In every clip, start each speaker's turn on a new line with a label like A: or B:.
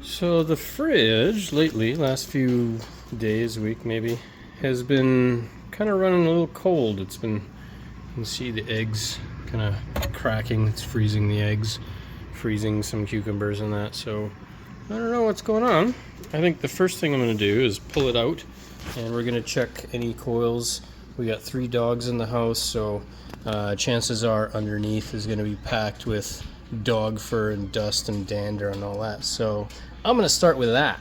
A: So the fridge lately, last few days, week maybe, has been kind of running a little cold. It's been, you can see the eggs kind of cracking. It's freezing the eggs, freezing some cucumbers and that. So I don't know what's going on. I think the first thing I'm going to do is pull it out, and we're going to check any coils. We got 3 dogs in the house, so chances are underneath is going to be packed with dog fur and dust and dander and all that. So I'm going to start with that.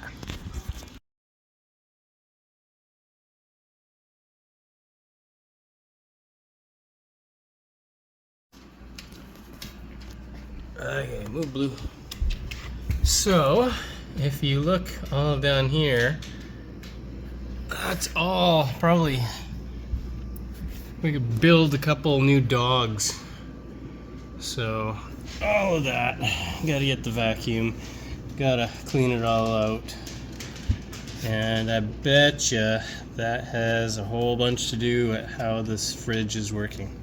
A: Okay, move blue. So if you look all down here, that's all probably, we could build a couple new dogs. So all of that, gotta get the vacuum, gotta clean it all out. And I betcha that has a whole bunch to do with how this fridge is working.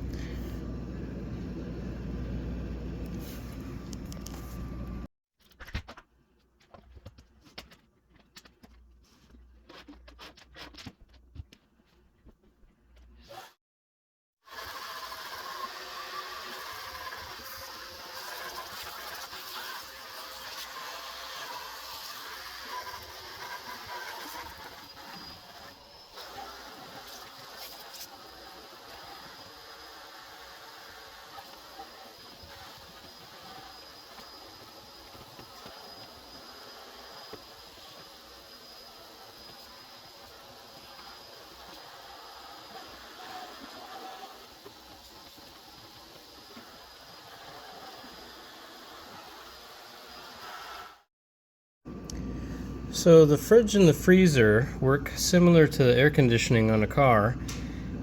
A: So the fridge and the freezer work similar to the air conditioning on a car.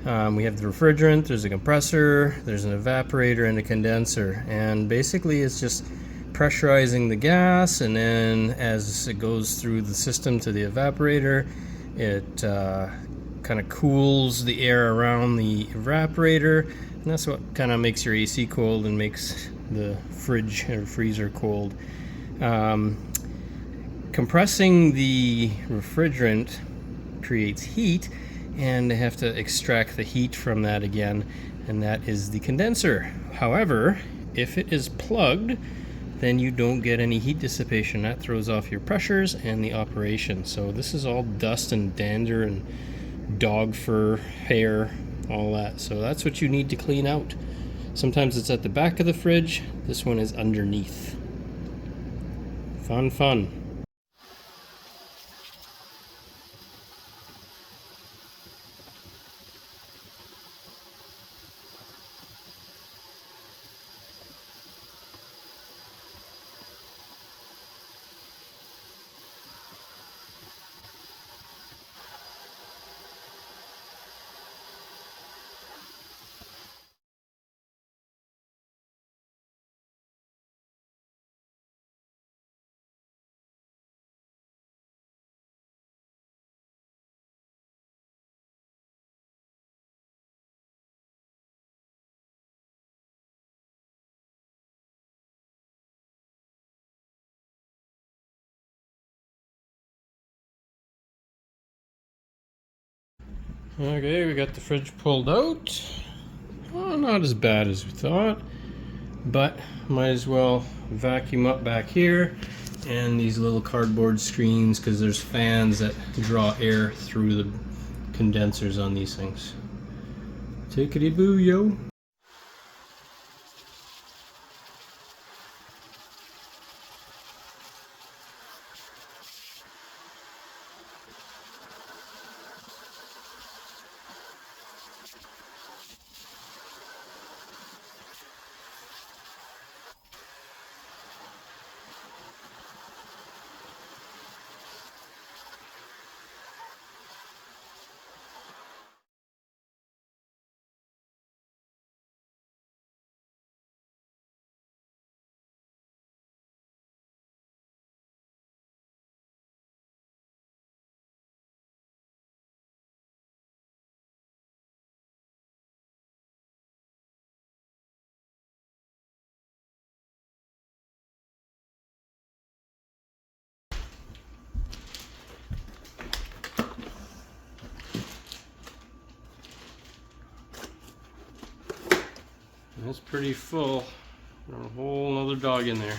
A: We have the refrigerant, there's a compressor, there's an evaporator and a condenser, and basically it's just pressurizing the gas, and then as it goes through the system to the evaporator, it kind of cools the air around the evaporator, and that's what kind of makes your AC cold and makes the fridge or freezer cold. Compressing the refrigerant creates heat, and they have to extract the heat from that again, and that is the condenser. However, if it is plugged, then you don't get any heat dissipation. That throws off your pressures and the operation. So this is all dust and dander and dog fur, hair, all that. So that's what you need to clean out. Sometimes it's at the back of the fridge. This one is underneath. Fun, fun. Okay, we got the fridge pulled out. Oh, not as bad as we thought, but might as well vacuum up back here and these little cardboard screens, because there's fans that draw air through the condensers on these things. Tickety-boo, yo. It's pretty full. Got a whole other dog in there.